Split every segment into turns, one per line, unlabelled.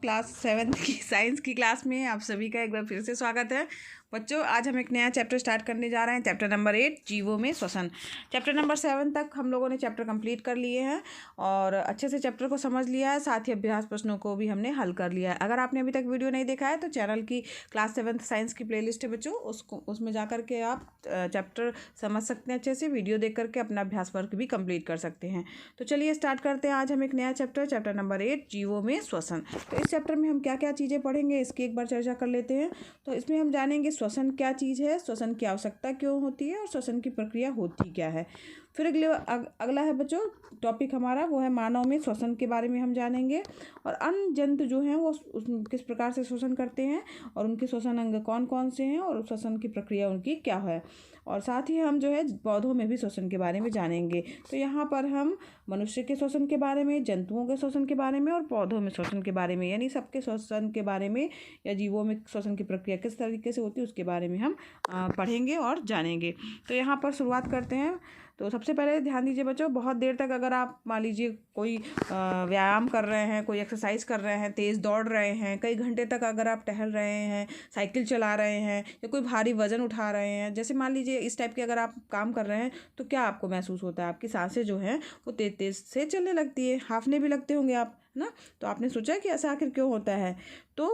Class 7 की science की class में आप सभी का एक बार फिर से स्वागत है। बच्चों, आज हम एक नया चैप्टर स्टार्ट करने जा रहे हैं। चैप्टर नंबर 8, जीवों में श्वसन। चैप्टर नंबर 7 तक हम लोगों ने चैप्टर कंप्लीट कर लिए हैं और अच्छे से चैप्टर को समझ लिया है। साथ ही अभ्यास प्रश्नों को भी हमने हल कर लिया है। अगर आपने अभी तक वीडियो नहीं देखा है तो चैनल की क्लास 7 साइंस की प्लेलिस्ट है बच्चों, उसमें जा करके आप चैप्टर समझ सकते हैं। अच्छे से वीडियो देख करके अपना अभ्यास वर्क भी कंप्लीट कर सकते हैं। तो चलिए स्टार्ट करते हैं। आज हम एक नया चैप्टर नंबर 8, जीवों में श्वसन। तो इस चैप्टर में हम क्या क्या चीज़ें पढ़ेंगे इसकी एक बार चर्चा कर लेते हैं। तो इसमें हम जानेंगे श्वसन क्या चीज़ है, श्वसन की आवश्यकता क्यों होती है और श्वसन की प्रक्रिया होती क्या है। फिर अगला है बच्चों टॉपिक हमारा, वो है मानव में श्वसन के बारे में हम जानेंगे। और अन्य जंतु जो हैं वो किस प्रकार से श्वसन करते हैं और उनके श्वसन अंग कौन कौन से हैं और श्वसन की प्रक्रिया उनकी क्या है। और साथ ही हम जो है पौधों में भी श्वसन के बारे में जानेंगे। तो यहाँ पर हम मनुष्य के श्वसन के बारे में, जंतुओं के श्वसन के बारे में और पौधों में श्वसन के बारे में, यानी सबके श्वसन के बारे में या जीवों में श्वसन की प्रक्रिया किस तरीके से होती है उसके बारे में हम पढ़ेंगे और जानेंगे। तो यहाँ पर शुरुआत करते हैं। तो सबसे पहले ध्यान दीजिए बच्चों, बहुत देर तक अगर आप मान लीजिए कोई व्यायाम कर रहे हैं, कोई एक्सरसाइज कर रहे हैं, तेज़ दौड़ रहे हैं, कई घंटे तक अगर आप टहल रहे हैं, साइकिल चला रहे हैं या कोई भारी वजन उठा रहे हैं, जैसे मान लीजिए इस टाइप के अगर आप काम कर रहे हैं तो क्या आपको महसूस होता है? आपकी सांसें जो हैं वो तेज़ तेज़ से चलने लगती है, हांफने भी लगते होंगे आप, ना। तो आपने सोचा कि ऐसा आखिर क्यों होता है? तो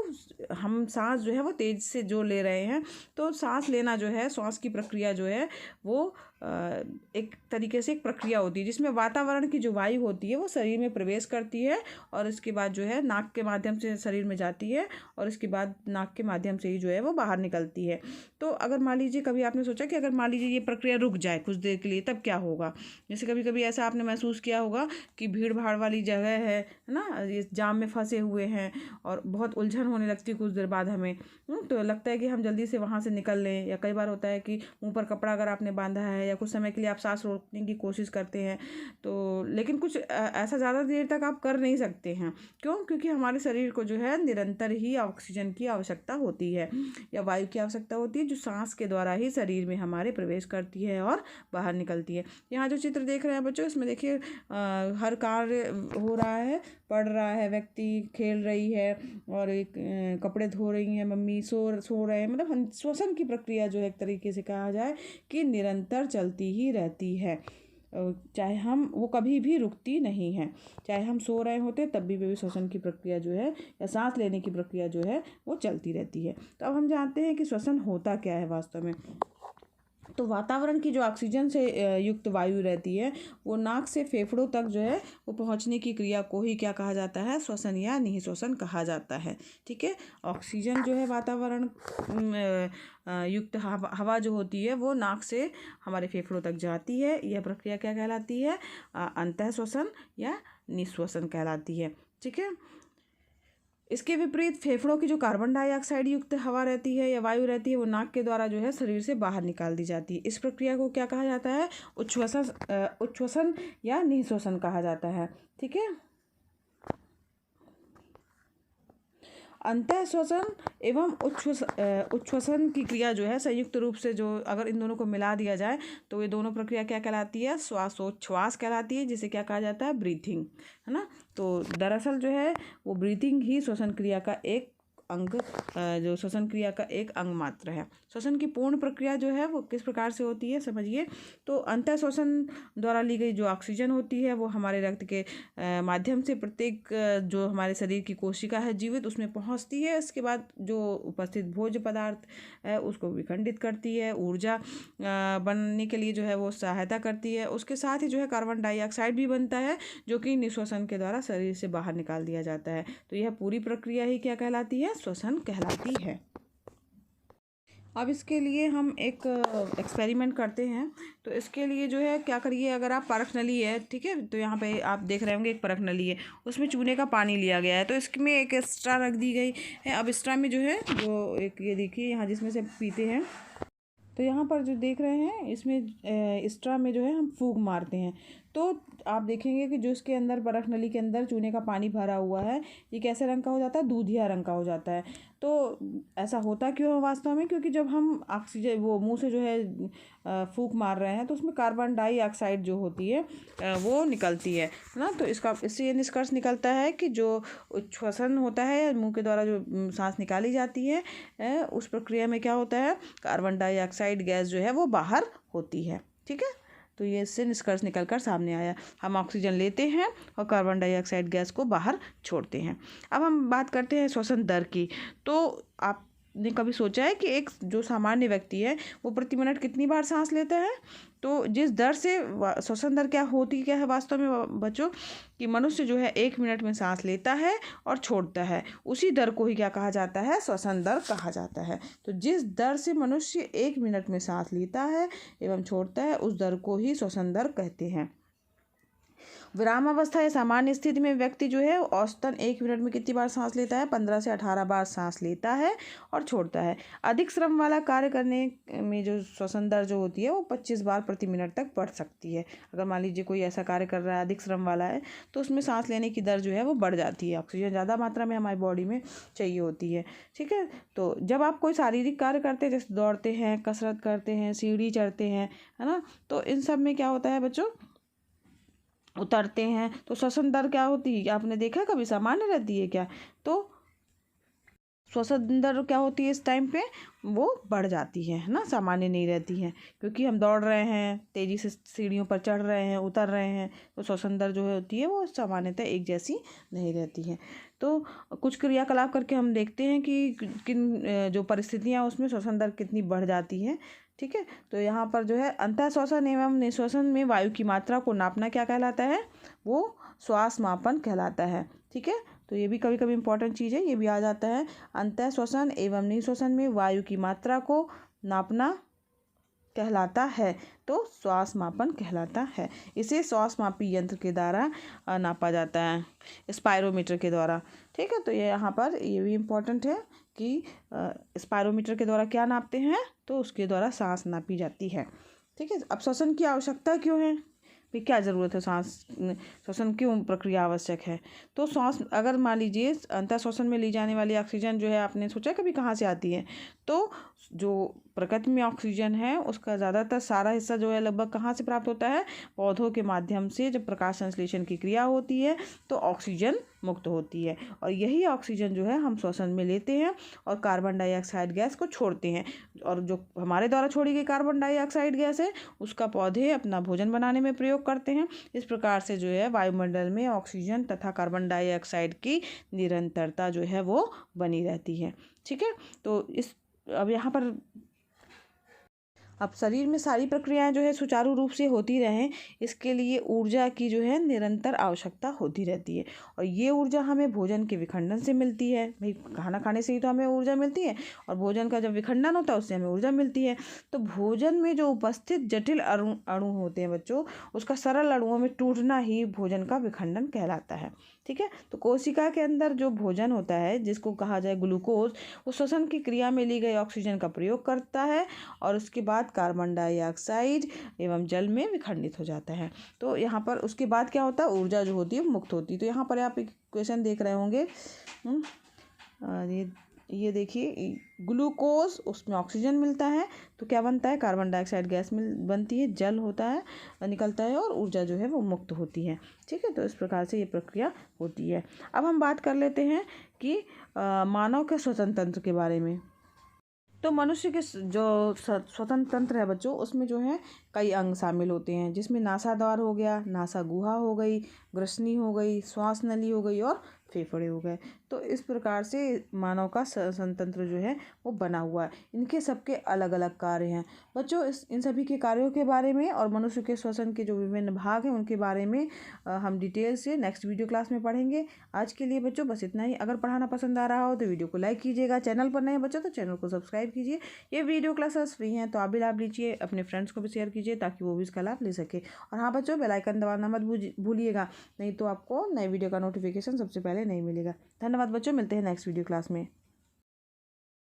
हम सांस जो है वो तेज़ से जो ले रहे हैं, तो सांस लेना जो है, श्वास की प्रक्रिया जो है वो एक तरीके से एक प्रक्रिया होती है जिसमें वातावरण की जो वायु होती है वो शरीर में प्रवेश करती है और इसके बाद जो है नाक के माध्यम से शरीर में जाती है और इसके बाद नाक के माध्यम से ही जो है वो बाहर निकलती है। तो अगर मान लीजिए कभी आपने सोचा कि अगर मान लीजिए ये प्रक्रिया रुक जाए कुछ देर के लिए, तब क्या होगा? जैसे कभी कभी ऐसा आपने महसूस किया होगा कि भीड़ भाड़ वाली जगह है ना, ये जाम में फंसे हुए हैं और बहुत उलझन होने लगती है कुछ देर बाद हमें, तो लगता है कि हम जल्दी से वहाँ से निकल लें। या कई बार होता है कि मुंह पर कपड़ा अगर आपने बांधा है या कुछ समय के लिए आप सांस रोकने की कोशिश करते हैं, तो लेकिन कुछ ऐसा ज़्यादा देर तक आप कर नहीं सकते हैं। क्यों? क्योंकि हमारे शरीर को जो है निरंतर ही ऑक्सीजन की आवश्यकता होती है या वायु की आवश्यकता होती है, जो सांस के द्वारा ही शरीर में हमारे प्रवेश करती है और बाहर निकलती है। यहाँ जो चित्र देख रहे हैं बच्चों, इसमें देखिए हर कार्य हो रहा है, पढ़ रहा है व्यक्ति, खेल रही है और एक कपड़े धो रही हैं मम्मी, सो रहे हैं। मतलब श्वसन की प्रक्रिया जो है एक तरीके से कहा जाए कि निरंतर चलती ही रहती है, चाहे हम वो कभी भी रुकती नहीं है। चाहे हम सो रहे होते तब भी श्वसन की प्रक्रिया जो है या सांस लेने की प्रक्रिया जो है वो चलती रहती है। तो अब हम जानते हैं कि श्वसन होता क्या है वास्तव में। तो वातावरण की जो ऑक्सीजन से युक्त वायु रहती है वो नाक से फेफड़ों तक जो है वो पहुंचने की क्रिया को ही क्या कहा जाता है? श्वसन या निःश्वसन कहा जाता है। ठीक है, ऑक्सीजन जो है वातावरण युक्त हवा जो होती है वो नाक से हमारे फेफड़ों तक जाती है। यह प्रक्रिया क्या कहलाती है? अंतः श्वसन या निःश्वसन कहलाती है। ठीक है, इसके विपरीत फेफड़ों की जो कार्बन डाइऑक्साइड युक्त हवा रहती है या वायु रहती है वो नाक के द्वारा जो है शरीर से बाहर निकाल दी जाती है। इस प्रक्रिया को क्या कहा जाता है? उच्छ्वसन या निःश्वसन कहा जाता है। ठीक है, अंतः श्वसन एवं उच्छ्वसन की क्रिया जो है संयुक्त रूप से, जो अगर इन दोनों को मिला दिया जाए तो ये दोनों प्रक्रिया क्या कहलाती है? श्वासोच्छ्वास कहलाती है, जिसे क्या कहा जाता है? ब्रीथिंग, है ना। तो दरअसल जो है वो ब्रीथिंग ही श्वसन क्रिया का एक अंग, जो श्वसन क्रिया का एक अंग मात्र है। श्वसन की पूर्ण प्रक्रिया जो है वो किस प्रकार से होती है समझिए। तो अंतः श्वसन द्वारा ली गई जो ऑक्सीजन होती है वो हमारे रक्त के माध्यम से प्रत्येक जो हमारे शरीर की कोशिका है जीवित उसमें पहुंचती है। इसके बाद जो उपस्थित भोज्य पदार्थ है उसको विखंडित करती है, ऊर्जा बनने के लिए जो है वो सहायता करती है। उसके साथ ही जो है कार्बन डाइऑक्साइड भी बनता है जो कि निःश्वसन के द्वारा शरीर से बाहर निकाल दिया जाता है। तो यह पूरी प्रक्रिया ही क्या कहलाती है? श्वसन कहलाती है। अब इसके लिए हम एक एक्सपेरिमेंट करते हैं। तो इसके लिए जो है क्या करिए, अगर आप परख नली है, ठीक है, तो यहाँ पे आप देख रहे होंगे एक परख नली है, उसमें चूने का पानी लिया गया है। तो इसमें एक स्ट्रा रख दी गई है। अब स्ट्रा में जो है जो एक ये देखिए यहाँ जिसमें से पीते हैं, तो यहाँ पर जो देख रहे हैं इसमें स्ट्रा में जो है हम फूंक मारते हैं। तो आप देखेंगे कि जो इसके अंदर बर्फ नली के अंदर चूने का पानी भरा हुआ है, ये कैसे रंग का हो जाता है, दूधिया रंग का हो जाता है। तो ऐसा होता क्यों है वास्तव में, क्योंकि जब हम ऑक्सीजन वो मुंह से जो है फूंक मार रहे हैं तो उसमें कार्बन डाइऑक्साइड जो होती है वो निकलती है ना। तो इससे ये निष्कर्ष निकलता है कि जो श्वसन होता है, मुंह के द्वारा जो सांस निकाली जाती है, उस प्रक्रिया में क्या होता है, कार्बन डाइऑक्साइड गैस जो है वो बाहर होती है। ठीक है, तो ये इससे निष्कर्ष निकलकर सामने आया, हम ऑक्सीजन लेते हैं और कार्बन डाइऑक्साइड गैस को बाहर छोड़ते हैं। अब हम बात करते हैं श्वसन दर की। तो आपने कभी सोचा है कि एक जो सामान्य व्यक्ति है वो प्रति मिनट कितनी बार सांस लेता है? तो जिस दर से श्वसन दर क्या है वास्तव में बच्चों, कि मनुष्य जो है 1 मिनट में सांस लेता है और छोड़ता है, उसी दर को ही क्या कहा जाता है, श्वसन दर कहा जाता है। तो जिस दर से मनुष्य 1 मिनट में सांस लेता है एवं छोड़ता है, उस दर को ही श्वसन दर कहते हैं। विराम अवस्था या सामान्य स्थिति में व्यक्ति जो है औसतन 1 मिनट में कितनी बार सांस लेता है, 15 से 18 बार सांस लेता है और छोड़ता है। अधिक श्रम वाला कार्य करने में जो श्वसन दर जो होती है वो 25 बार प्रति मिनट तक बढ़ सकती है। अगर मान लीजिए कोई ऐसा कार्य कर रहा है अधिक श्रम वाला है, तो उसमें सांस लेने की दर जो है वो बढ़ जाती है, ऑक्सीजन ज़्यादा मात्रा में हमारी बॉडी में चाहिए होती है। ठीक है, तो जब आप कोई शारीरिक कार्य करते हैं, जैसे दौड़ते हैं, कसरत करते हैं, सीढ़ी चढ़ते हैं, है ना, तो इन सब में क्या होता है बच्चों, उतरते हैं, तो श्वसन दर क्या होती है, आपने देखा कभी सामान्य रहती है क्या? तो श्वसन दर क्या होती है इस टाइम पे, वो बढ़ जाती है ना, सामान्य नहीं रहती है, क्योंकि हम दौड़ रहे हैं, तेज़ी से सीढ़ियों पर चढ़ रहे हैं, उतर रहे हैं, तो श्वसन दर जो होती है वो सामान्यतः एक जैसी नहीं रहती है। तो कुछ क्रियाकलाप करके हम देखते हैं कि किन जो परिस्थितियाँ उसमें श्वसन दर कितनी बढ़ जाती है। ठीक है, तो यहाँ पर जो है अंतः श्वसन एवं निश्वसन में वायु की मात्रा को नापना क्या कहलाता है, वो श्वास मापन कहलाता है। ठीक है, तो ये भी कभी कभी इंपॉर्टेंट चीज़ है, ये भी आ जाता है। अंतः श्वसन एवं निश्वसन में वायु की मात्रा को नापना कहलाता है, तो श्वास मापन कहलाता है। इसे श्वास मापी यंत्र के द्वारा नापा जाता है, स्पायरोमीटर के द्वारा। ठीक है, तो ये यहाँ पर ये भी इम्पोर्टेंट है कि स्पायरोमीटर के द्वारा क्या नापते हैं, तो उसके द्वारा सांस नापी जाती है। ठीक है, अब श्वसन की आवश्यकता क्यों है, भाई क्या ज़रूरत है, श्वसन क्यों प्रक्रिया आवश्यक है? तो सांस अगर मान लीजिए अंतः श्वसन में ली जाने वाली ऑक्सीजन जो है, आपने सोचा कभी कहाँ से आती है? तो जो प्रकृति में ऑक्सीजन है उसका ज़्यादातर सारा हिस्सा जो है लगभग कहाँ से प्राप्त होता है, पौधों के माध्यम से। जब प्रकाश संश्लेषण की क्रिया होती है तो ऑक्सीजन मुक्त होती है, और यही ऑक्सीजन जो है हम श्वसन में लेते हैं और कार्बन डाइऑक्साइड गैस को छोड़ते हैं। और जो हमारे द्वारा छोड़ी गई कार्बन डाइऑक्साइड गैस है उसका पौधे अपना भोजन बनाने में प्रयोग करते हैं। इस प्रकार से जो है वायुमंडल में ऑक्सीजन तथा कार्बन डाइऑक्साइड की निरंतरता जो है वो बनी रहती है। ठीक है, तो अब यहाँ पर अब शरीर में सारी प्रक्रियाएं जो है सुचारू रूप से होती रहें, इसके लिए ऊर्जा की जो है निरंतर आवश्यकता होती रहती है। और ये ऊर्जा हमें भोजन के विखंडन से मिलती है। भाई खाना खाने से ही तो हमें ऊर्जा मिलती है, और भोजन का जब विखंडन होता है उससे हमें ऊर्जा मिलती है। तो भोजन में जो उपस्थित जटिल अणु होते हैं बच्चों, उसका सरल अणुओं में टूटना ही भोजन का विखंडन कहलाता है। ठीक है, तो कोशिका के अंदर जो भोजन होता है, जिसको कहा जाए ग्लूकोज, वो श्वसन की क्रिया में ली गई ऑक्सीजन का प्रयोग करता है और उसके बाद कार्बन डाइऑक्साइड एवं जल में विखंडित हो जाता है। तो यहाँ पर उसके बाद क्या होता है, ऊर्जा जो होती है मुक्त होती है। तो यहाँ पर आप एक क्वेश्चन देख रहे होंगे, ये देखिए, ग्लूकोज, उसमें ऑक्सीजन मिलता है तो क्या बनता है, कार्बन डाइऑक्साइड गैस बनती है, जल होता है, निकलता है और ऊर्जा जो है वो मुक्त होती है। ठीक है, तो इस प्रकार से ये प्रक्रिया होती है। अब हम बात कर लेते हैं कि मानव के श्वसन तंत्र के बारे में। तो मनुष्य के जो श्वसन तंत्र है बच्चों, उसमें जो है कई अंग शामिल होते हैं, जिसमें नासाद्वार हो गया, नासा गुहा हो गई, ग्रसनी हो गई, श्वास नली हो गई और फेफड़े हो गए। तो इस प्रकार से मानव का श्वसन तंत्र जो है वो बना हुआ है। इनके सबके अलग अलग कार्य हैं बच्चों। इन सभी के कार्यों के बारे में और मनुष्य के श्वसन के जो विभिन्न भाग हैं उनके बारे में हम डिटेल से नेक्स्ट वीडियो क्लास में पढ़ेंगे। आज के लिए बच्चों बस इतना ही। अगर पढ़ाना पसंद आ रहा हो तो वीडियो को लाइक कीजिएगा, चैनल पर नए बच्चों तो चैनल को सब्सक्राइब कीजिए। ये वीडियो क्लासेस फ्री हैं तो आप भी लाभ लीजिए, अपने फ्रेंड्स को भी शेयर कीजिए ताकि वो भी इसका लाभ ले सके। और हाँ बच्चों, बेल आइकन दबाना मत भूलिएगा, नहीं तो आपको नए वीडियो का नोटिफिकेशन सबसे पहले नहीं मिलेगा। धन्यवाद बच्चों, मिलते हैं नेक्स्ट वीडियो क्लास में।